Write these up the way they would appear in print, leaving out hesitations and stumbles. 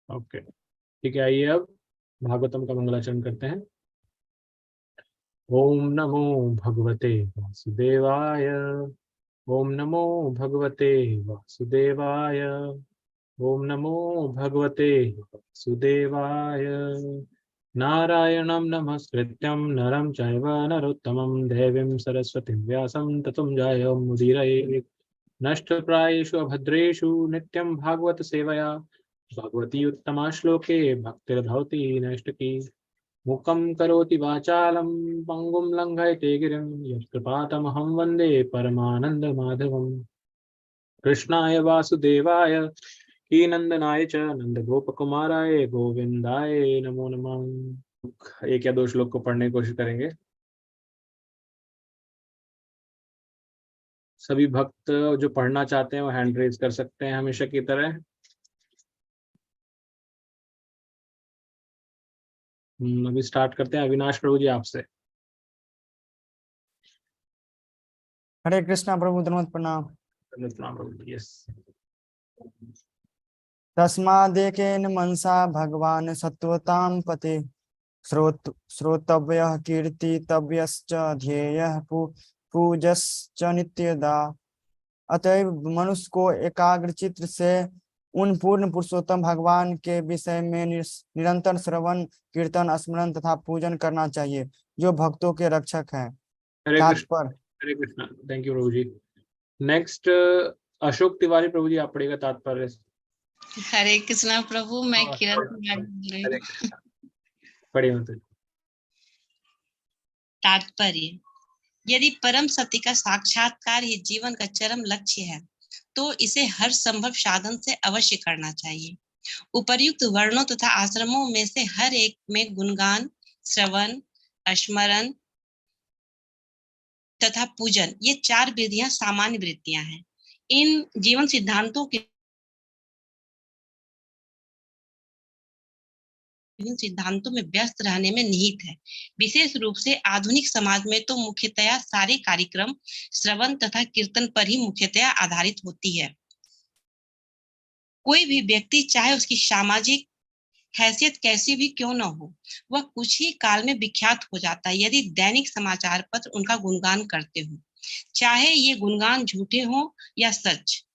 Okay ठीक है, आइए अब भागवतम का मंगलाचरण करते हैं। ओम नमो भगवते वासुदेवाय। ओम नमो भगवते वासुदेवाय। ओम नमो भगवते वासुदेवाय। नारायणं नमस्कृत्यं नरं चैव नरोत्तमं देवीं सरस्वतीं व्यासं ततो जयमुदीरये। नष्टप्रायेषु अभद्रेषु नित्यं भागवत सेवया भगवती उत्तमा श्लोके भक्तिर्भवति नैष्टिकी। मुखं करोति वाचालं पङ्गुं लङ्घयते गिरिं यत्कृपातमहं वन्दे परमानन्दमाधवम्। कृष्णाय वासुदेवाय कीनंदनाय च नंदगोपकुमाराय गोविंदाय नमो नमः। एक या दो श्लोक को पढ़ने की कोशिश करेंगे। सभी भक्त जो पढ़ना चाहते हैं वो हैंड रेज कर सकते हैं हमेशा की तरह। अभी स्टार्ट करते हैं। अविनाश प्रभु जी आपसे। हरे कृष्णा प्रभु, धन्यवाद, प्रणाम। प्रभु जी, यस। तस्मादेकेन मनसा भगवान सत्वतां पते श्रोतव्यः कीर्तितव्यश्च ध्येयः पूजश्च नित्यदा। अतएव मनुष्य को एकाग्र चित्त से उन पूर्ण पुरुषोत्तम भगवान के विषय में निरंतर श्रवण कीर्तन स्मरण तथा पूजन करना चाहिए, जो भक्तों के रक्षक हैं। Hare Krishna. Thank you Prabhu ji. Next Ashok Tiwari Prabhu ji, आप पढ़िएगा तात्पर्य। हरे कृष्णा प्रभु, मैं किरण बोल रही हूँ। पढ़िए। तात्पर्य: यदि परम सत्य का साक्षात्कार ही जीवन का चरम लक्ष्य है तो इसे हर संभव साधन से अवश्य करना चाहिए। उपर्युक्त वर्णों तथा आश्रमों में से हर एक में गुणगान, श्रवण, स्मरण तथा पूजन, ये चार विधियां सामान्य वृत्तियां हैं। इन जीवन सिद्धांतों में व्यस्त रहने में निहित है। विशेष रूप से आधुनिक समाज में तो मुख्यतया सारे कार्यक्रम श्रवण तथा कीर्तन पर ही मुख्यतया आधारित होती है। कोई भी व्यक्ति, चाहे उसकी सामाजिक हैसियत कैसी भी क्यों न हो, वह कुछ ही काल में विख्यात हो जाता है यदि दैनिक समाचार पत्र उनका गुणगान करते हो, चाहे ये गुणगान झूठे हो या सच।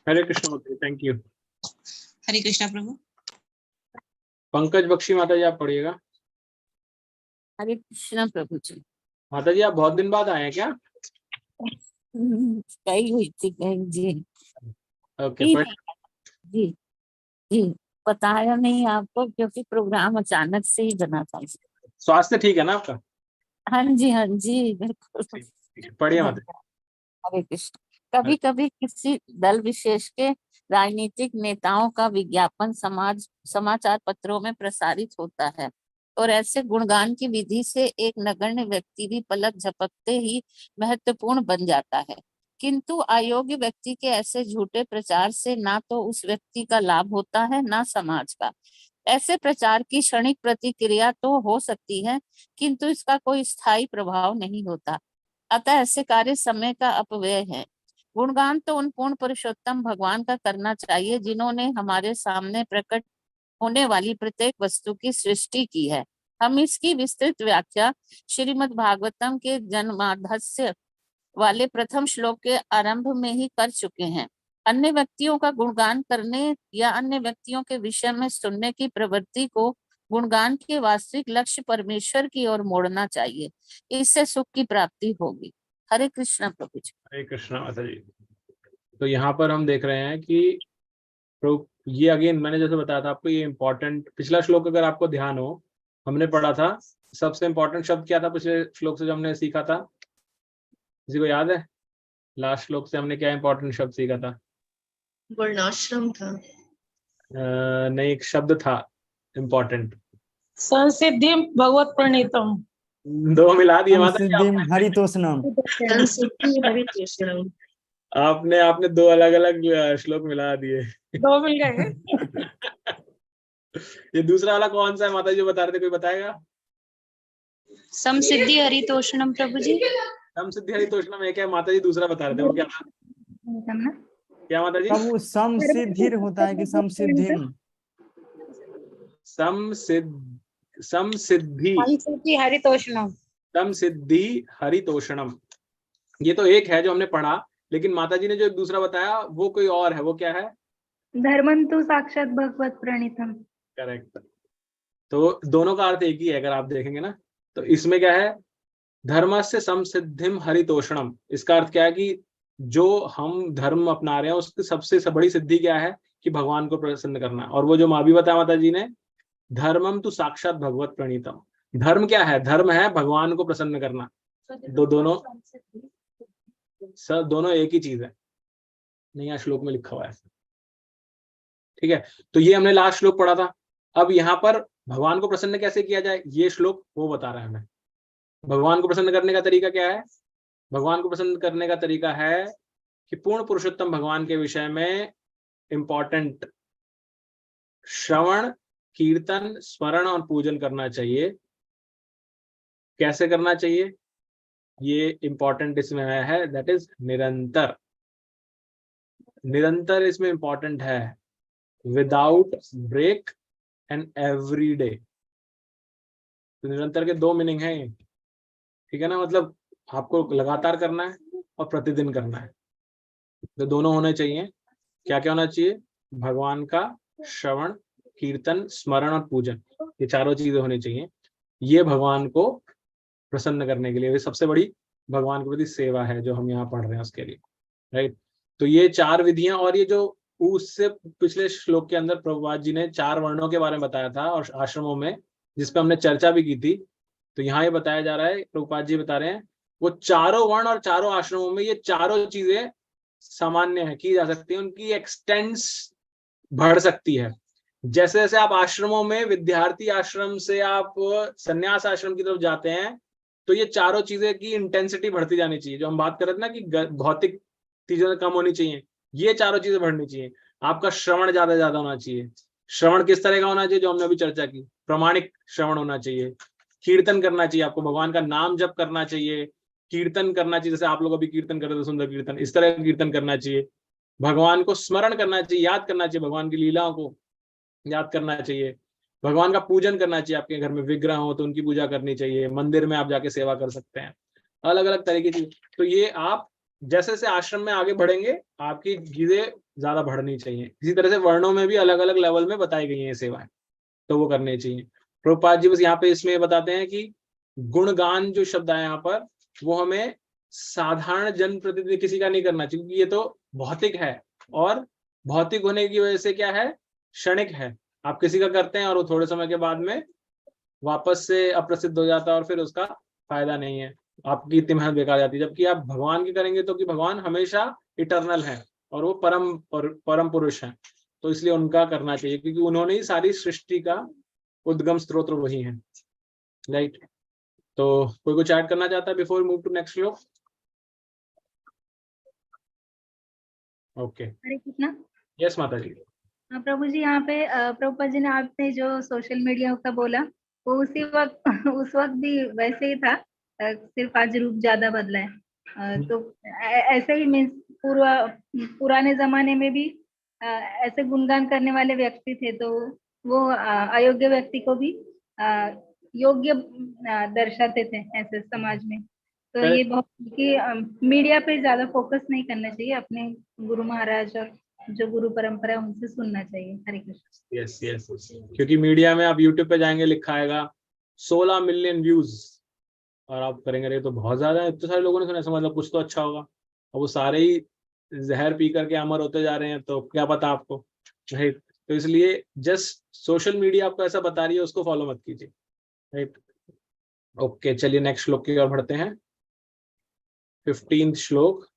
हरे कृष्ण, थैंक यू। हरे कृष्णा प्रभु। पंकज बख्शी माता जी, आप पढ़िएगा। हरे कृष्णा प्रभु जी। माता जी, आप बहुत दिन बाद आए हैं क्या? कही हुई थी कहीं जी। ओके जी जी, बताया नहीं आपको क्योंकि प्रोग्राम अचानक से ही बना था। स्वास्थ्य ठीक है ना आपका? हाँ जी बिल्कुल। पढ़िए माता। हरे कृष्ण। कभी कभी किसी दल विशेष के राजनीतिक नेताओं का विज्ञापन समाचार पत्रों में प्रसारित होता है और ऐसे गुणगान की विधि से एक नगण्य व्यक्ति भी पलक झपकते ही महत्वपूर्ण बन जाता है। किंतु अयोग्य व्यक्ति के ऐसे झूठे प्रचार से ना तो उस व्यक्ति का लाभ होता है ना समाज का। ऐसे प्रचार की क्षणिक प्रतिक्रिया तो हो सकती है किंतु इसका कोई स्थायी प्रभाव नहीं होता। अतः ऐसे कार्य समय का अपव्यय है। गुणगान तो उन पूर्ण पुरुषोत्तम भगवान का करना चाहिए जिन्होंने हमारे सामने प्रकट होने वाली प्रत्येक वस्तु की सृष्टि की है। हम इसकी विस्तृत व्याख्या श्रीमद् भागवतम के जन्माध्याय वाले प्रथम श्लोक के आरंभ में ही कर चुके हैं। अन्य व्यक्तियों का गुणगान करने या अन्य व्यक्तियों के विषय में सुनने की प्रवृत्ति को गुणगान के वास्तविक लक्ष्य परमेश्वर की ओर मोड़ना चाहिए। इससे सुख की प्राप्ति होगी। हरे कृष्णा प्रभु जी। हरे कृष्णा माता जी। तो यहाँ पर हम देख रहे हैं कि ये अगेन मैंने जैसे बताया था आपको, ये इंपॉर्टेंट पिछला श्लोक अगर आपको ध्यान हो, हमने पढ़ा था सबसे इंपॉर्टेंट शब्द क्या था पिछले श्लोक से जो हमने सीखा था? किसी को याद है? लास्ट श्लोक से हमने क्या इंपॉर्टेंट शब्द सीखा था? वर्णाश्रम था। नहीं, एक शब्द था इंपॉर्टेंट। संसिद्धि भगवत प्रणीतम। दो मिला दिए माता जी हरितोषणम। आपने दो अलग अलग श्लोक मिला दिए। दो मिल गए। ये दूसरा वाला कौन सा है माता जी जो बता रहे थे, कोई बताएगा? समसिद्धि हरितोषणम प्रभु जी। समसिद्धि हरितोषणम एक है माता जी, दूसरा बता रहे थे वो क्या था? क्या माता जी? प्रभु समसिद्धिर होता है कि समसिद्धिम? समसिद्धि हरितोषणम। समसिद्धि हरितोषणम, ये तो एक है जो हमने पढ़ा, लेकिन माता जी ने जो दूसरा बताया वो कोई और है, वो क्या है? धर्मंतु साक्षात भगवत प्रणीतम। करेक्ट। तो दोनों का अर्थ एक ही है अगर आप देखेंगे ना। तो इसमें क्या है? धर्मस्य समसिद्धिम हरितोषणम, इसका अर्थ क्या है कि जो हम धर्म अपना रहे हैं उसकी सबसे बड़ी सिद्धि क्या है? कि भगवान को प्रसन्न करना। और वो जो माँ भी बताया माता जी ने, धर्मम तो साक्षात भगवत प्रणीतम, धर्म क्या है? धर्म है भगवान को प्रसन्न करना। दोनों एक ही चीज है, नहीं यहाँ श्लोक में लिखा हुआ है। ठीक है, तो ये हमने लास्ट श्लोक पढ़ा था। अब यहाँ पर भगवान को प्रसन्न कैसे किया जाए, ये श्लोक वो बता रहा है हमें। भगवान को प्रसन्न करने का तरीका क्या है? भगवान को प्रसन्न करने का तरीका है कि पूर्ण पुरुषोत्तम भगवान के विषय में इंपॉर्टेंट श्रवण, कीर्तन, स्मरण और पूजन करना चाहिए। कैसे करना चाहिए? ये इंपॉर्टेंट इसमें है, दैट इज निरंतर। निरंतर इसमें इंपॉर्टेंट है, without break and every day. तो निरंतर के दो मीनिंग है, ठीक है ना? मतलब आपको लगातार करना है और प्रतिदिन करना है, तो दोनों होने चाहिए। क्या क्या होना चाहिए? भगवान का श्रवण, कीर्तन, स्मरण और पूजन, ये चारों चीजें होनी चाहिए। ये भगवान को प्रसन्न करने के लिए, ये सबसे बड़ी भगवान के प्रति सेवा है जो हम यहाँ पढ़ रहे हैं उसके लिए, राइट? तो ये चार विधियां, और ये जो उससे पिछले श्लोक के अंदर प्रभुपाद जी ने 4 वर्णों के बारे में बताया था और आश्रमों में, जिसपे हमने चर्चा भी की थी। तो यहाँ ये बताया जा रहा है, प्रभुपाद जी बता रहे हैं, वो चारों वर्ण और चारों आश्रमों में ये चारों चीजें सामान्य है, की जा सकती है, उनकी एक्सटेंस बढ़ सकती है। जैसे जैसे आप आश्रमों में, विद्यार्थी आश्रम से आप संन्यास आश्रम की तरफ जाते हैं, तो ये चारों चीजें की इंटेंसिटी बढ़ती जानी चाहिए। जो हम बात कर रहे थे ना कि भौतिक चीजें कम होनी चाहिए, ये चारों चीजें बढ़नी चाहिए। आपका श्रवण ज्यादा ज्यादा होना चाहिए। श्रवण किस तरह का होना चाहिए? जो हमने अभी चर्चा की, प्रामाणिक श्रवण होना चाहिए। कीर्तन करना चाहिए, आपको भगवान का नाम जप करना चाहिए, कीर्तन करना चाहिए, जैसे आप लोग अभी कीर्तन कर रहे थे, सुंदर कीर्तन, इस तरह का कीर्तन करना चाहिए। भगवान को स्मरण करना चाहिए, याद करना चाहिए, भगवान की लीलाओं को याद करना चाहिए। भगवान का पूजन करना चाहिए, आपके घर में विग्रह हो तो उनकी पूजा करनी चाहिए, मंदिर में आप जाके सेवा कर सकते हैं, अलग अलग तरीके की। तो ये आप जैसे जैसे आश्रम में आगे बढ़ेंगे, आपकी चीजें ज्यादा बढ़नी चाहिए। इसी तरह से वर्णों में भी अलग अलग लेवल में बताई गई हैं सेवाएं, तो वो करनी चाहिए। प्रभुपाद जी बस यहाँ पे इसमें बताते हैं कि गुणगान जो शब्द है यहाँ पर, वो हमें साधारण जन प्रतिनिधि किसी का नहीं करना चाहिए, क्योंकि ये तो भौतिक है, और भौतिक होने की वजह से क्या है? क्षणिक है। आप किसी का करते हैं और वो थोड़े समय के बाद में वापस से अप्रसिद्ध हो जाता है, और फिर उसका फायदा नहीं है, आपकी इतनी मेहनत बेकार जाती है। जबकि आप भगवान की करेंगे तो कि भगवान हमेशा इटर्नल है और वो परम पुरुष है, तो इसलिए उनका करना चाहिए, क्योंकि उन्होंने ही सारी सृष्टि का उद्गम स्त्रोत वही है, राइट? तो कोई कुछ ऐड करना चाहता है बिफोर मूव टू नेक्स्ट श्लोक? ओके, हरे कृष्णा। यस माता जी। प्रभु जी, यहाँ पे प्रभुपाद जी ने आपने जो सोशल मीडिया का बोला, वो उसी वक्त उस वक्त भी वैसे ही था, सिर्फ आज रूप ज्यादा बदला है। तो ऐसे ही मीन्स पुराने जमाने में भी ऐसे गुणगान करने वाले व्यक्ति थे, तो वो अयोग्य व्यक्ति को भी योग्य दर्शाते थे ऐसे समाज में। तो ये बहुत कि मीडिया पे ज्यादा फोकस नहीं करना चाहिए, अपने गुरु महाराज और जो गुरु परंपरा उनसे सुनना चाहिए। हरे कृष्ण। यस यस, क्योंकि मीडिया में आप यूट्यूब पे जाएंगे, लिखा आएगा 16 मिलियन व्यूज, और आप करेंगे अरे तो बहुत ज्यादा है, इतने सारे लोगों ने सुना, समझ लो कुछ तो अच्छा होगा, और वो सारे ही जहर पी करके अमर होते जा रहे हैं, तो क्या पता आपको, राइट? तो इसलिए जस्ट सोशल मीडिया आपको ऐसा बता रही है, उसको फॉलो मत कीजिए, राइट? ओके, चलिए नेक्स्ट श्लोक की ओर बढ़ते हैं। 15th श्लोक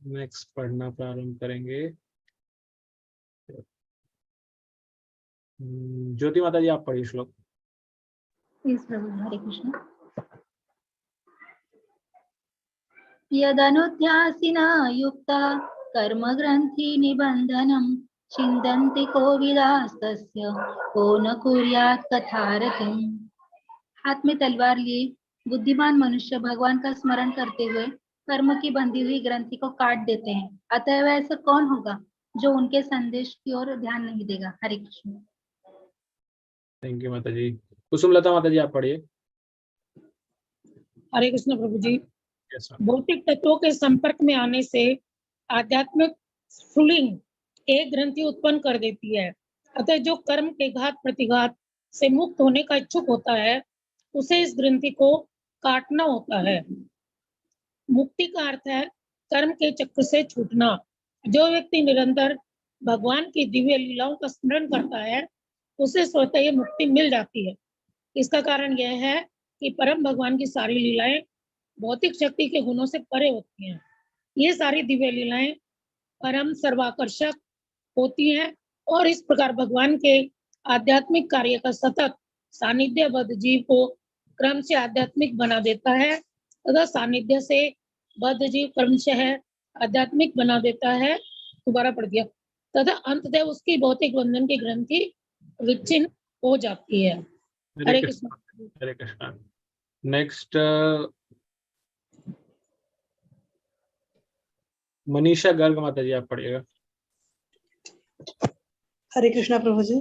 नेक्स्ट पढ़ना प्रारंभ करेंगे। ज्योति माता जी आप पढ़िए श्लोक। इस प्रभु। हरे कृष्ण। यदनुध्यासिना युक्ता कर्म ग्रंथि निबंधनम छिन्दन्ति कोविदास्तस्य को न कुर्यात् कथारतिम्। हाथ में तलवार लिए बुद्धिमान मनुष्य भगवान का स्मरण करते हुए कर्म की बंधी हुई ग्रंथि को काट देते हैं। अतः वह ऐसा कौन होगा जो उनके संदेश की ओर ध्यान नहीं देगा। हरे कृष्ण। थैंक यू माता जी। कुसुमलता माता जी आप पढ़िए। हरे कृष्ण प्रभु जी। Yes, ma'am. भौतिक तत्वों के संपर्क में आने से आध्यात्मिक स्फुलिंग एक ग्रंथि उत्पन्न कर देती है। अतः जो कर्म के घात प्रतिघात से मुक्त होने का इच्छुक होता है उसे इस ग्रंथि को काटना होता है। मुक्ति का अर्थ है कर्म के चक्र से छूटना। जो व्यक्ति निरंतर भगवान की दिव्य लीलाओं का स्मरण करता है उसे स्वतः ही मुक्ति मिल जाती है। इसका कारण यह है कि परम भगवान की सारी लीलाएं भौतिक शक्ति के गुणों से परे होती हैं। ये सारी दिव्य लीलाएं परम सर्वाकर्षक होती हैं और इस प्रकार भगवान के आध्यात्मिक कार्य का सतत सानिध्यबद्ध जीव को क्रम से आध्यात्मिक बना देता है तथा सानिध्य से बद्ध जीव क्रमशः आध्यात्मिक बना देता है। दोबारा पढ़ दिया। तथा अंततः उसकी भौतिक बंधन की ग्रंथि विच्छिन्न हो जाती है। हरे कृष्ण। हरे कृष्ण। नेक्स्ट मनीषा गर्ग माता जी आप पढ़िएगा। हरे कृष्णा प्रभु जी।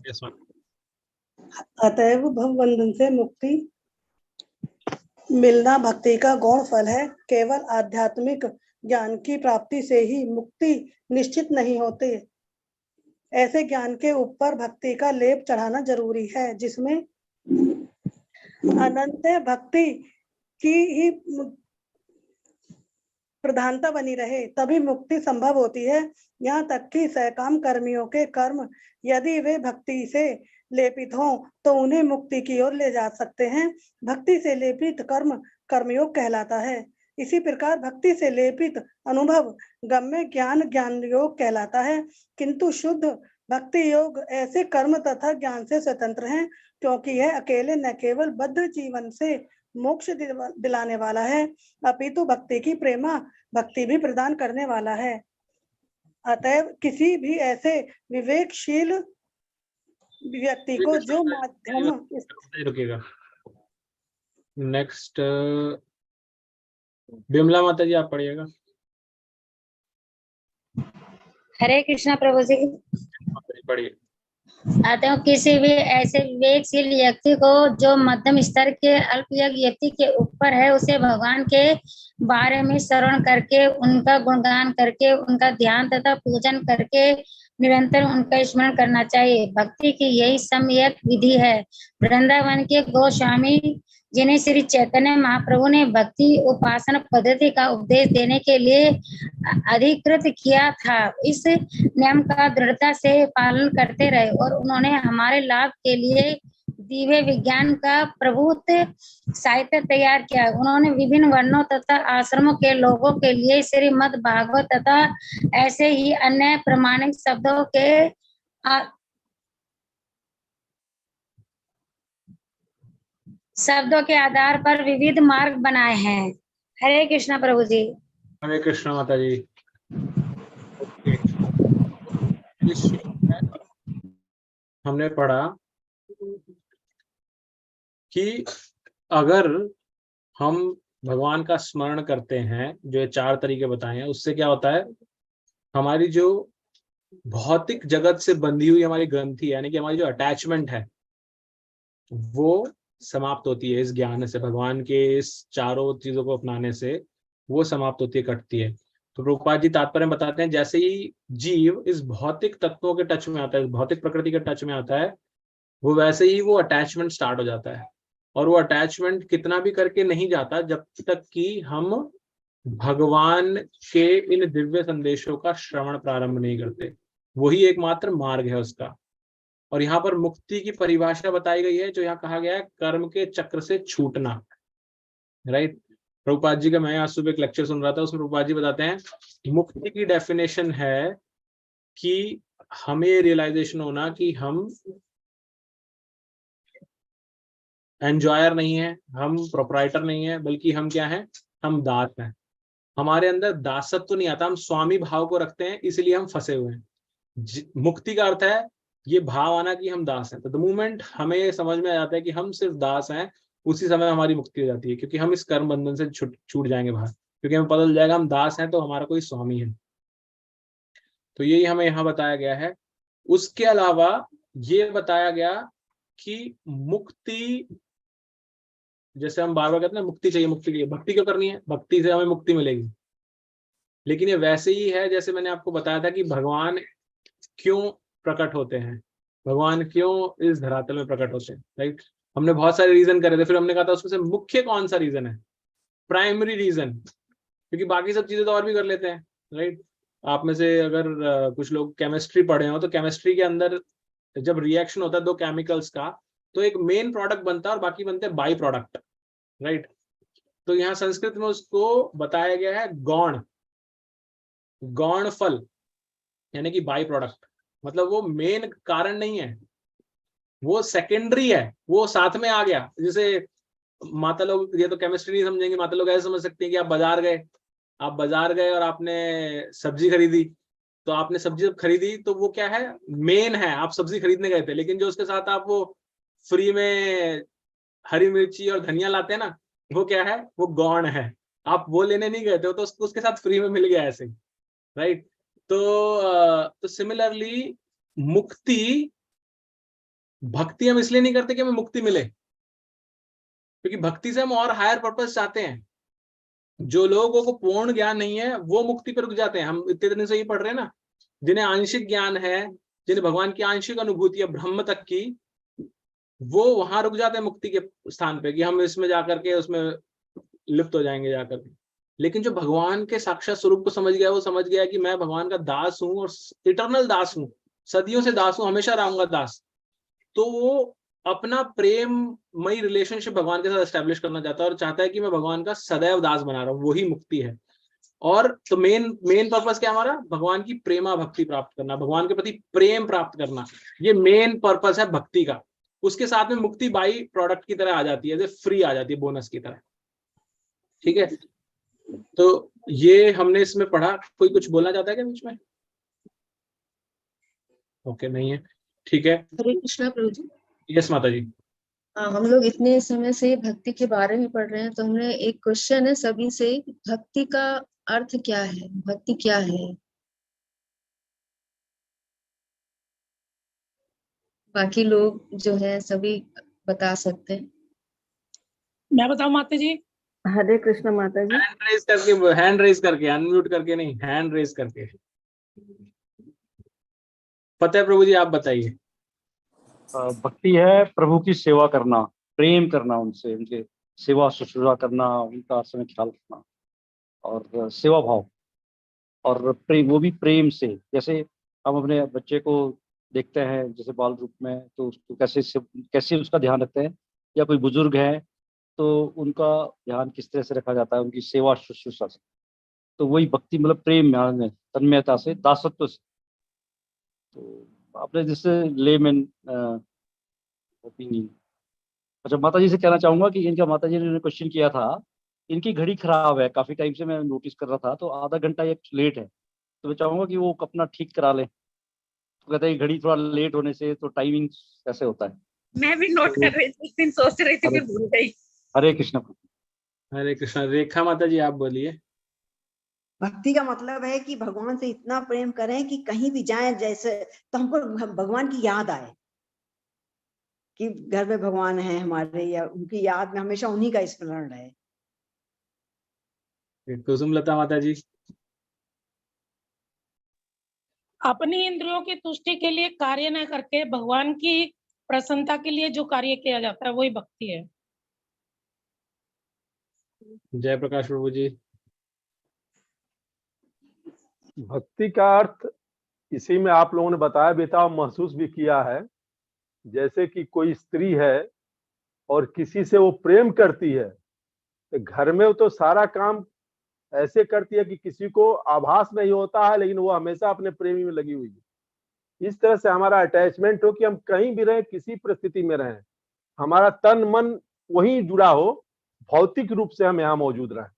Yes, ma'am. अतएव भवबंधन से मुक्ति मिलना भक्ति का गौण फल है। केवल आध्यात्मिक ज्ञान की प्राप्ति से ही मुक्ति निश्चित नहीं होती। ऐसे ज्ञान के ऊपर भक्ति का लेप चढ़ाना जरूरी है जिसमें अनंत भक्ति की ही प्रधानता बनी रहे, तभी मुक्ति संभव होती है। यहाँ तक कि सकाम कर्मियों के कर्म यदि वे भक्ति से लेपित हों तो उन्हें मुक्ति की ओर ले जा सकते हैं। भक्ति से लेपित कर्म कर्मयोग कहलाता है। इसी प्रकार भक्ति से लेपित अनुभव गम्य ज्ञान ज्ञान योग कहलाता है। किंतु शुद्ध भक्ति योग ऐसे कर्म तथा ज्ञान से स्वतंत्र हैं, क्योंकि यह अकेले न केवल बद्ध जीवन से मोक्ष दिलाने वाला है, अपितु भक्ति की प्रेमा भक्ति भी प्रदान करने वाला है। अतएव किसी भी ऐसे विवेकशील व्यक्ति को जो माध्यम रुकिएगा। नेक्स्ट बिमला माता जी आप पढ़िएगा। हरे कृष्णा प्रभु जी। पढ़िए। अतः किसी भी ऐसे विवेकशील व्यक्ति को जो मध्यम स्तर के अल्पज्ञ व्यक्ति के ऊपर है उसे भगवान के बारे में श्रवण करके उनका गुणगान करके उनका ध्यान तथा पूजन करके निरंतर उनका स्मरण करना चाहिए। भक्ति की यही सम्यक विधि है। वृंदावन के गोस्वामी जिन्हें श्री चैतन्य महाप्रभु ने भक्ति उपासना पद्धति का उपदेश देने के लिए अधिकृत किया था, इस नियम का दृढ़ता से पालन करते रहे और उन्होंने हमारे लाभ के लिए दिव्य विज्ञान का प्रभुत साहित्य तैयार किया। उन्होंने विभिन्न वर्णों तथा आश्रमों के लोगों के लिए श्रीमद् भागवत तथा ऐसे ही अन्य प्रमाणिक शब्दों के आधार पर विविध मार्ग बनाए हैं। हरे कृष्णा प्रभु जी। हरे कृष्ण माता जी। हमने पढ़ा कि अगर हम भगवान का स्मरण करते हैं, जो ये 4 तरीके बताए हैं, उससे क्या होता है, हमारी जो भौतिक जगत से बंधी हुई हमारी ग्रंथि यानी कि हमारी जो अटैचमेंट है वो समाप्त होती है। इस ज्ञान से, भगवान के इस चारों चीजों को अपनाने से वो समाप्त होती है, कटती है। तो प्रभुपाद जी तात्पर्य बताते हैं जैसे ही जीव इस भौतिक तत्वों के टच में आता है, भौतिक प्रकृति के टच में आता है, वो वैसे ही वो अटैचमेंट स्टार्ट हो जाता है। और वो अटैचमेंट कितना भी करके नहीं जाता जब तक कि हम भगवान के इन दिव्य संदेशों का श्रवण प्रारंभ नहीं करते। वही एकमात्र मार्ग है उसका। और यहाँ पर मुक्ति की परिभाषा बताई गई है, जो यहाँ कहा गया है कर्म के चक्र से छूटना। राइट। प्रभुपाद जी का मैं आज सुबह एक लेक्चर सुन रहा था, उसमें प्रभुपाद जी बताते हैं मुक्ति की डेफिनेशन है कि हमें रियलाइजेशन होना कि हम एंजॉयर नहीं है, हम प्रोप्राइटर नहीं है, बल्कि हम क्या हैं, हम दास हैं। हमारे अंदर दासत्व तो नहीं आता, हम स्वामी भाव को रखते हैं, इसलिए हम फंसे हुए हैं। मुक्ति का अर्थ है ये भाव आना कि हम दास हैं। तो द मोमेंट हमें ये समझ में आ जाता है कि हम सिर्फ दास हैं, उसी समय हमारी मुक्ति हो जाती है, क्योंकि हम इस कर्म बंधन से छूट जाएंगे बाहर। क्योंकि हमें पता चल जाएगा हम दास हैं तो हमारा कोई स्वामी है। तो यही हमें यहाँ बताया गया है। उसके अलावा ये बताया गया कि मुक्ति, जैसे हम बार बार कहते हैं ना मुक्ति चाहिए, मुक्ति के लिए भक्ति क्यों करनी है, भक्ति से हमें मुक्ति मिलेगी। लेकिन ये वैसे ही है जैसे मैंने आपको बताया था कि भगवान क्यों प्रकट होते हैं, भगवान क्यों इस धरातल में प्रकट होते हैं, राइट। हमने बहुत सारे रीजन करे थे, फिर हमने कहा था उसमें से मुख्य कौन सा रीजन है, प्राइमरी रीजन, क्योंकि बाकी सब चीजें तो और भी कर लेते हैं, राइट। आप में से अगर कुछ लोग केमिस्ट्री पढ़े हो तो केमिस्ट्री के अंदर जब रिएक्शन होता है दो केमिकल्स का, तो एक मेन प्रोडक्ट बनता है और बाकी बनते हैं बाई प्रोडक्ट, राइट। तो यहाँ संस्कृत में उसको बताया गया है गौण, गौण फल, यानी कि बाई प्रोडक्ट। मतलब वो मेन कारण नहीं है, वो सेकेंडरी है, वो साथ में आ गया। जैसे माता लोग, ये तो केमिस्ट्री नहीं समझेंगे, माता लोग ऐसे समझ सकते हैं कि आप बाजार गए और आपने सब्जी खरीदी, तो आपने सब्जी जब खरीदी तो वो क्या है, मेन है, आप सब्जी खरीदने गए थे, लेकिन जो उसके साथ आप वो फ्री में हरी मिर्ची और धनिया लाते हैं ना, वो क्या है, वो गौण है। आप वो लेने नहीं गए थे, तो उसके साथ फ्री में मिल गया ऐसे, राइट। तो सिमिलरली मुक्ति, भक्ति हम इसलिए नहीं करते कि हमें मुक्ति मिले, क्योंकि भक्ति से हम और हायर पर्पस चाहते हैं। जो लोगों को पूर्ण ज्ञान नहीं है वो मुक्ति पर रुक जाते हैं। हम इतने दिन से ही पढ़ रहे हैं ना, जिन्हें आंशिक ज्ञान है, जिन्हें भगवान की आंशिक अनुभूति है ब्रह्म तक की, वो वहां रुक जाते हैं मुक्ति के स्थान पे कि हम इसमें जाकर के उसमें लिप्त हो जाएंगे जाकर के। लेकिन जो भगवान के साक्षात स्वरूप को समझ गया, वो समझ गया कि मैं भगवान का दास हूं और इटर्नल दास हूं, सदियों से दास हूं, हमेशा रहूंगा दास। तो वो अपना प्रेममयी रिलेशनशिप भगवान के साथ एस्टेब्लिश करना चाहता है और चाहता है कि मैं भगवान का सदैव दास बना रहा हूँ, वही मुक्ति है। और तो मेन पर्पस क्या हमारा, भगवान की प्रेमा भक्ति प्राप्त करना, भगवान के प्रति प्रेम प्राप्त करना, ये मेन पर्पस है भक्ति का। उसके साथ में मुक्ति बाई प्रोडक्ट की तरह आ जाती है, जैसे फ्री आ जाती है, बोनस की तरह, ठीक है। तो ये हमने इसमें पढ़ा। कोई कुछ बोलना चाहता है क्या बीच में? ओके, नहीं है, ठीक है। हरे कृष्णा प्रभु जी। यस माता जी। हम लोग इतने समय से भक्ति के बारे में पढ़ रहे हैं, तो हमने एक क्वेश्चन है सभी से, भक्ति का अर्थ क्या है, भक्ति क्या है? बाकी लोग जो है सभी बता सकते हैं। मैं बताऊं माता जी? हरे कृष्णा माता जी। हैंड रेज करके, अनम्यूट करके नहीं, हैंड रेज करके। फतेह प्रभु जी, आप बताइए। भक्ति है प्रभु की सेवा करना, प्रेम करना, उनसे उनके सेवा शुश्रूषा करना, उनका समय ख्याल रखना और सेवा भाव और प्रेम, वो भी प्रेम से। जैसे हम अपने बच्चे को देखते हैं जैसे बाल रूप में, तो उसको कैसे उसका ध्यान रखते हैं, या कोई बुजुर्ग है तो उनका ध्यान किस तरह से रखा जाता है, उनकी सेवा शुश्रूषा से। तो वही भक्ति, मतलब प्रेम में, तन्मयता से, दासत्व से। तो आपने जैसे लेमैन ओपिनियन। अच्छा, माता जी से कहना चाहूंगा कि इनका, माता जी ने क्वेश्चन किया था, इनकी घड़ी खराब है, काफी टाइम से मैं नोटिस कर रहा था, तो आधा घंटा ये लेट है, तो मैं चाहूंगा कि वो अपना ठीक करा ले। तो कहते हैं घड़ी थोड़ा लेट होने से तो टाइमिंग कैसे होता है। मैं भी नोट कर रही थी, उस दिन सोच रही थी, फिर भूल गई। हरे कृष्ण। हरे कृष्णा। रेखा माता जी, आप बोलिए। भक्ति का मतलब है कि भगवान से इतना प्रेम करें कि कहीं भी जाएं, जैसे तो हमको भगवान की याद आए कि घर में भगवान है हमारे, या उनकी याद में हमेशा उन्हीं का स्मरण रहे। कुसुमलता माता जी। अपनी इंद्रियों की तुष्टि के लिए कार्य न करके भगवान की प्रसन्नता के लिए जो कार्य किया जाता है वही भक्ति है। जय प्रकाश प्रभु जी। भक्ति का अर्थ इसी में आप लोगों ने बताया भी था और महसूस भी किया है। जैसे कि कोई स्त्री है और किसी से वो प्रेम करती है, तो घर में वो तो सारा काम ऐसे करती है कि किसी को आभास नहीं होता है, लेकिन वो हमेशा अपने प्रेमी में लगी हुई है। इस तरह से हमारा अटैचमेंट हो कि हम कहीं भी रहें, किसी परिस्थिति में रहें, हमारा तन मन वहीं जुड़ा हो, भौतिक रूप से हम यहाँ मौजूद रहें।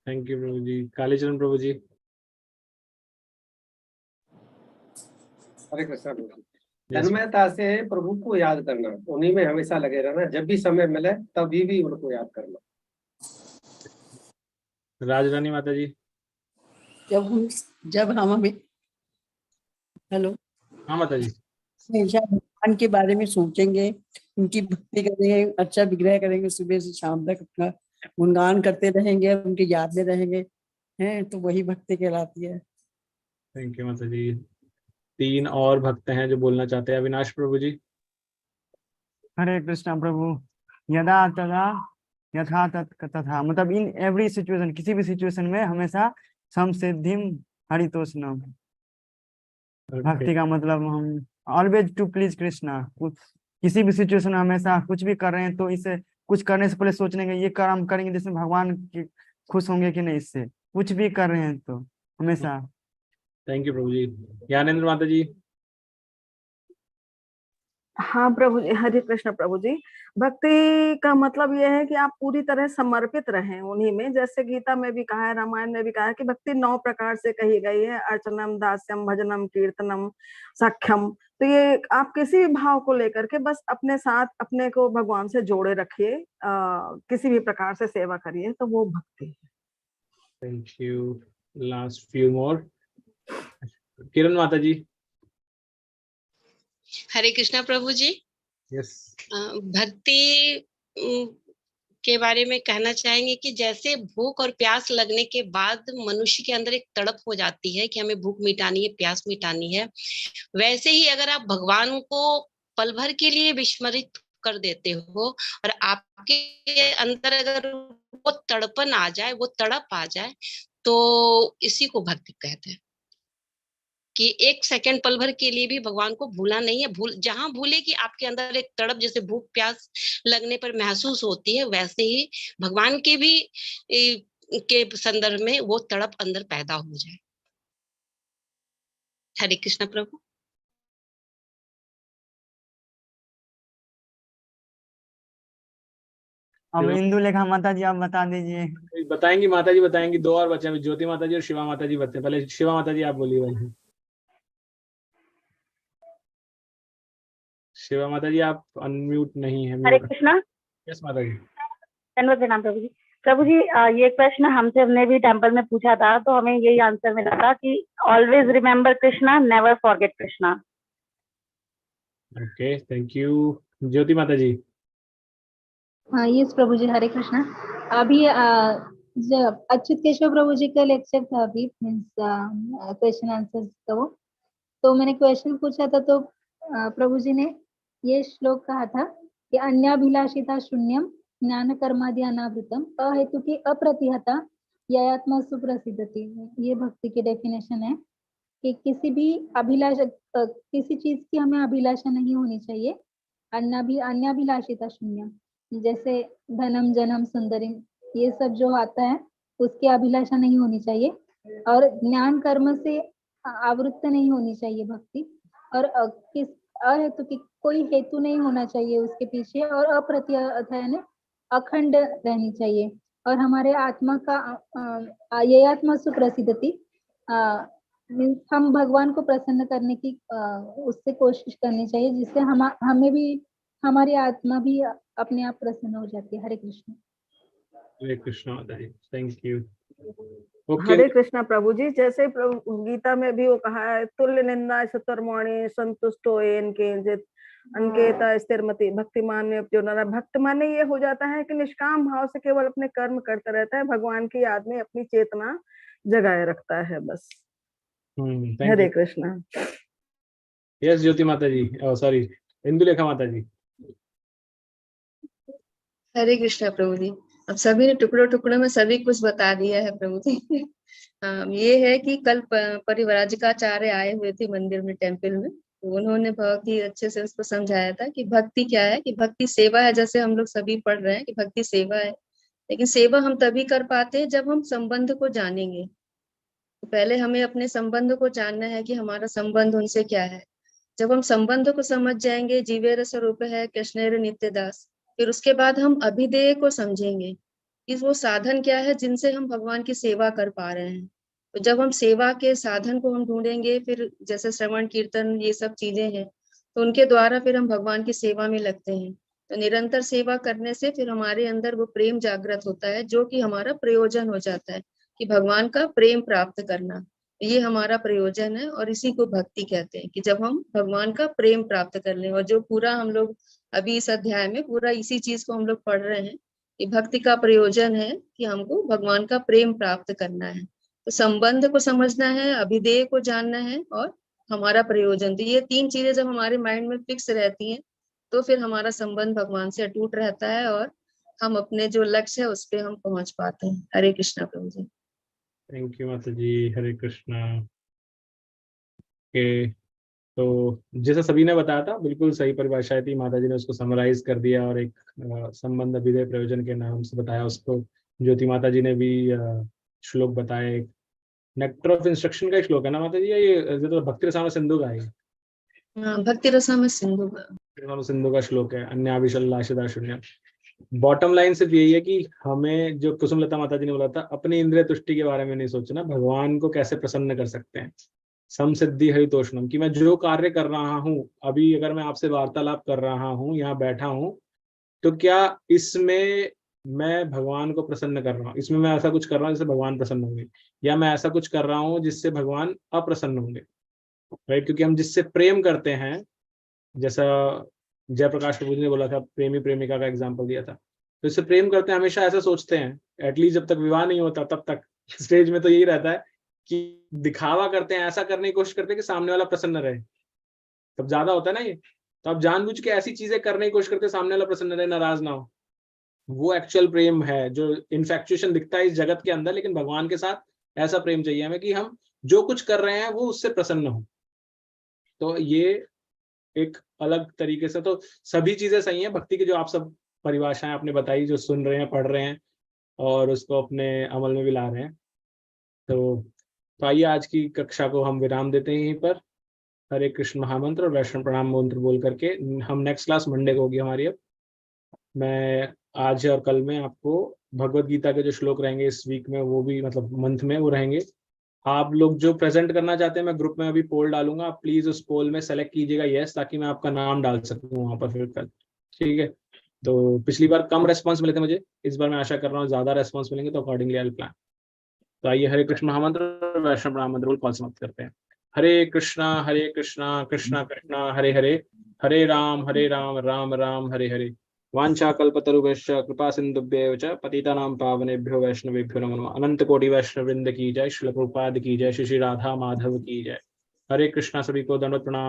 थैंक यू प्रभु जी। कालीचरण प्रभु जी। हरे कृष्णा प्रभु जी। तन्मयता से प्रभु को याद करना, उन्हीं में हमेशा लगे रहना, जब भी समय मिले तभी भी उनको याद करना। राजरानी माता जी। जब हम हमें हेलो हाँ माता जी। हमेशा भगवान के बारे में सोचेंगे, उनकी भक्ति करेंगे, अच्छा विग्रह करेंगे, सुबह से शाम तक अपना गुणगान करते रहेंगे, उनकी याद में रहेंगे, हैं, तो वही भक्ति कहलाती है। थैंक यू माता जी। 3 और भक्त हैं जो बोलना चाहते हैं। अविनाश प्रभु जी। हरे कृष्णा प्रभु। यदा तदा यथा तथा, मतलब इन एवरी सिचुएशन, किसी भी सिचुएशन में हमेशा समसिद्धिम हरितोषणम। भक्ति का मतलब हम ऑलवेज टू प्लीज कृष्णा। किसी भी सिचुएशन में हमेशा कुछ भी कर रहे हैं तो इसे कुछ करने से पहले सोचने के ये काम करेंगे जिसमें भगवान की खुश होंगे कि नहीं, इससे कुछ भी कर रहे हैं तो हमेशा। थैंक यू प्रभु जी। ज्ञानेंद्र माता जी। हाँ प्रभु जी, हरे कृष्ण प्रभु जी। भक्ति का मतलब यह है कि आप पूरी तरह समर्पित रहें उन्हीं में। जैसे गीता में भी कहा है, रामायण में भी कहा है कि भक्ति 9 प्रकार से कही गई है, अर्चनम, दास्यम, भजनम, कीर्तनम, सख्यम। तो ये आप किसी भी भाव को लेकर के बस अपने साथ अपने को भगवान से जोड़े रखिए, किसी भी प्रकार से सेवा करिए, तो वो भक्ति है। Thank you. Last few more. Kiran Mata ji. Hare Krishna Prabhu ji. Yes. भक्ति के बारे में कहना चाहेंगे कि जैसे भूख और प्यास लगने के बाद मनुष्य के अंदर एक तड़प हो जाती है कि हमें भूख मिटानी है, प्यास मिटानी है, वैसे ही अगर आप भगवान को पल भर के लिए विस्मरित कर देते हो और आपके अंदर अगर वो तड़पन आ जाए, वो तड़प आ जाए, तो इसी को भक्ति कहते हैं कि 1 सेकंड पल भर के लिए भी भगवान को भूला नहीं है। जहां भूले कि आपके अंदर एक तड़प जैसे भूख प्यास लगने पर महसूस होती है, वैसे ही भगवान के भी के संदर्भ में वो तड़प अंदर पैदा हो जाए। हरे कृष्ण प्रभु। अब इंदु लेखा माता जी आप बता दीजिए। बताएंगी माता जी, बताएंगी। 2 और बचे हैं, ज्योति माता जी और शिवा माता जी बचे। पहले शिवा माता जी आप बोलिए भाई। शिवा माता जी आप अनम्यूट नहीं है। हरे कृष्णा। यस माता जी। धन्यवाद प्रणाम प्रभु जी। प्रभु जी, ये क्वेश्चन हमने भी टेम्पल में पूछा था, तो हमें यही आंसर मिला था कि always remember Krishna, never forget Krishna. Okay, thank you. Jyoti Mata ji. हाँ यस प्रभु जी, हरे कृष्णा। अभी जब अच्युत केशव प्रभु जी का लेक्चर था अभी, मीन्स क्वेश्चन आंसर का वो, तो मैंने क्वेश्चन पूछा था, तो प्रभु जी ने ये श्लोक कहा था कि अन्याभिलाषिता शून्यम ज्ञान कर्मादि अनावृतम अहेतु की अप्रतिहता ययात्मा सुप्रसिद्धति। ये भक्ति की डेफिनेशन है कि किसी भी अभिलाषा, किसी चीज की हमें अभिलाषा नहीं होनी चाहिए। अन्याभिलाषिता शून्यम, जैसे धनम जनम सुंदरी, ये सब जो आता है उसकी अभिलाषा नहीं होनी चाहिए, और ज्ञान कर्म से आवृत्त नहीं होनी चाहिए भक्ति, और किस अहेतु की कोई हेतु नहीं होना चाहिए उसके पीछे, और अप्रतिहता यानी अखंड रहनी चाहिए। और हमारे आत्मा का ये आत्मा सुप्रसिद्धति, हम भगवान को प्रसन्न करने की उससे कोशिश करनी चाहिए, जिससे हमें भी, हमारी आत्मा भी अपने आप प्रसन्न हो जाती है। हरे कृष्ण। हरे कृष्ण माता जी, थैंक यू। हरे कृष्णा प्रभु जी। जैसे प्रभु गीता में भी वो कहा है, तुल्य निंदा सतर्मणि संतुष्टो येन केनचित् अनकेता स्थिरमति भक्तिमान में जो नर। भक्त माने ये हो जाता है कि निष्काम भाव से केवल अपने कर्म करता रहता है, भगवान की याद में अपनी चेतना जगाए रखता है बस। हरे कृष्णा। यस ज्योति माता जी, सॉरी इंदुलेखा माता जी। हरे कृष्णा प्रभु जी। अब सभी ने टुकड़ों टुकड़ों में सभी कुछ बता दिया है प्रभु जी। ये है कि कल परिव्राजकाचार्य आए हुए थे मंदिर में, टेम्पल में, तो उन्होंने बहुत ही अच्छे से उसको समझाया था कि भक्ति क्या है, कि भक्ति सेवा है। जैसे हम लोग सभी पढ़ रहे हैं कि भक्ति सेवा है, लेकिन सेवा हम तभी कर पाते हैं जब हम संबंध को जानेंगे। तो पहले हमें अपने संबंध को जानना है कि हमारा संबंध उनसे क्या है। जब हम संबंध को समझ जाएंगे, जीवेर स्वरूप है कृष्णेर नित्य दास, फिर उसके बाद हम अभिधेय को समझेंगे कि वो साधन क्या है जिनसे हम भगवान की सेवा कर पा रहे हैं। तो जब हम सेवा के साधन को हम ढूंढेंगे, फिर जैसे श्रवण कीर्तन ये सब चीजें हैं, तो उनके द्वारा फिर हम भगवान की सेवा में लगते हैं। तो निरंतर सेवा करने से फिर हमारे अंदर वो प्रेम जागृत होता है, जो कि हमारा प्रयोजन हो जाता है कि भगवान का प्रेम प्राप्त करना, ये हमारा प्रयोजन है। और इसी को भक्ति कहते हैं कि जब हम भगवान का प्रेम प्राप्त कर लें। और जो पूरा हम लोग अभी इस अध्याय में पूरा इसी चीज को हम लोग पढ़ रहे हैं कि भक्ति का प्रयोजन है कि हमको भगवान का प्रेम प्राप्त करना है। तो संबंध को समझना है, अभिधेय को जानना है और हमारा प्रयोजन। तो ये तीन चीजें जब हमारे माइंड में फिक्स रहती हैं तो फिर हमारा संबंध भगवान से अटूट रहता है और हम अपने जो लक्ष्य है उस पर हम पहुंच पाते हैं। हरे कृष्णा प्रभु जी। थैंक यू माता जी। हरे कृष्णा। के तो जैसा सभी ने बताया था बिल्कुल सही परिभाषा थी, माता जी ने उसको समराइज कर दिया और एक संबंध अभिधेय प्रयोजन के नाम से बताया उसको। ज्योति माता जी ने भी श्लोक बताया, एक नेक्टर ऑफ इंस्ट्रक्शन का श्लोक है ना माता जी, ये तो भक्ति रसायन सिंधु का है। भक्ति रसायन सिंधु का श्लोक है, अन्याभिशल्लाशिदा शून्य। बॉटम लाइन सिर्फ यही है कि हमें, जो कुसुमलता माता जी ने बोला था, अपनी इंद्रिय तुष्टि के बारे में नहीं सोचना, भगवान को कैसे प्रसन्न कर सकते हैं। समसिद्धि हरितोषणम, कि मैं जो कार्य कर रहा हूँ अभी, अगर मैं आपसे वार्तालाप कर रहा हूँ, यहाँ बैठा हूँ, तो क्या इसमें मैं भगवान को प्रसन्न कर रहा हूँ, इसमें मैं ऐसा कुछ कर रहा हूँ जिससे भगवान प्रसन्न होंगे, या मैं ऐसा कुछ कर रहा हूँ जिससे भगवान अप्रसन्न होंगे, राइट। क्योंकि हम जिससे प्रेम करते हैं, जैसा जयप्रकाश प्रभु जी ने बोला था, प्रेमी प्रेमिका का एग्जाम्पल दिया था, तो इससे प्रेम करते हैं हमेशा ऐसा सोचते हैं, एटलीस्ट जब तक विवाह नहीं होता तब तक स्टेज में तो यही रहता है कि दिखावा करते हैं, ऐसा करने की कोशिश करते हैं कि सामने वाला प्रसन्न रहे, तब ज्यादा होता है ना ये। तो आप जानबूझ के ऐसी चीजें करने की कोशिश करते हैं सामने वाला प्रसन्न रहे, नाराज ना हो। वो एक्चुअल प्रेम है, जो इन्फेक्चुएशन दिखता है इस जगत के अंदर, लेकिन भगवान के साथ ऐसा प्रेम चाहिए हमें कि हम जो कुछ कर रहे हैं वो उससे प्रसन्न हो। तो ये एक अलग तरीके से, तो सभी चीजें सही हैं भक्ति की, जो आप सब परिभाषाएं आपने बताई, जो सुन रहे हैं, पढ़ रहे हैं और उसको अपने अमल में भी ला रहे हैं। तो आइए आज की कक्षा को हम विराम देते हैं यहीं पर। हरे कृष्ण महामंत्र और वैष्णव प्रणाम मंत्र बोल करके हम नेक्स्ट क्लास मंडे को होगी हमारी। अब मैं आज और कल में आपको भगवत गीता के जो श्लोक रहेंगे इस वीक में, वो भी मतलब मंथ में वो रहेंगे। आप लोग जो प्रेजेंट करना चाहते हैं, मैं ग्रुप में अभी पोल डालूंगा, आप प्लीज उस पोल में सेलेक्ट कीजिएगा यस, ताकि मैं आपका नाम डाल सकूं वहां पर फिर कल, ठीक है। तो पिछली बार कम रेस्पॉन्स मिले थे मुझे, इस बार मैं आशा कर रहा हूँ ज्यादा रेस्पॉन्स मिलेंगे, तो अकॉर्डिंगली आई विल प्लान। तो आइए हरे कृष्ण महामंत्र वैष्णव प्रणाम मंत्र बोल कॉल समाप्त करते हैं। हरे कृष्णा कृष्णा कृष्णा हरे हरे, हरे राम राम राम हरे हरे। वांछा कल्पतरुभ्यश्च कृपा सिंधुभ्येव च पतितानां पावनेभ्यो वैष्णवेभ्यो नमो नमः। अनंत कोटि वैष्णव वृंद की जय, श्रील प्रभुपाद की जय, श्री श्री राधा माधव की जय। हरे कृष्णा, सभी को दंडवत प्रणाम।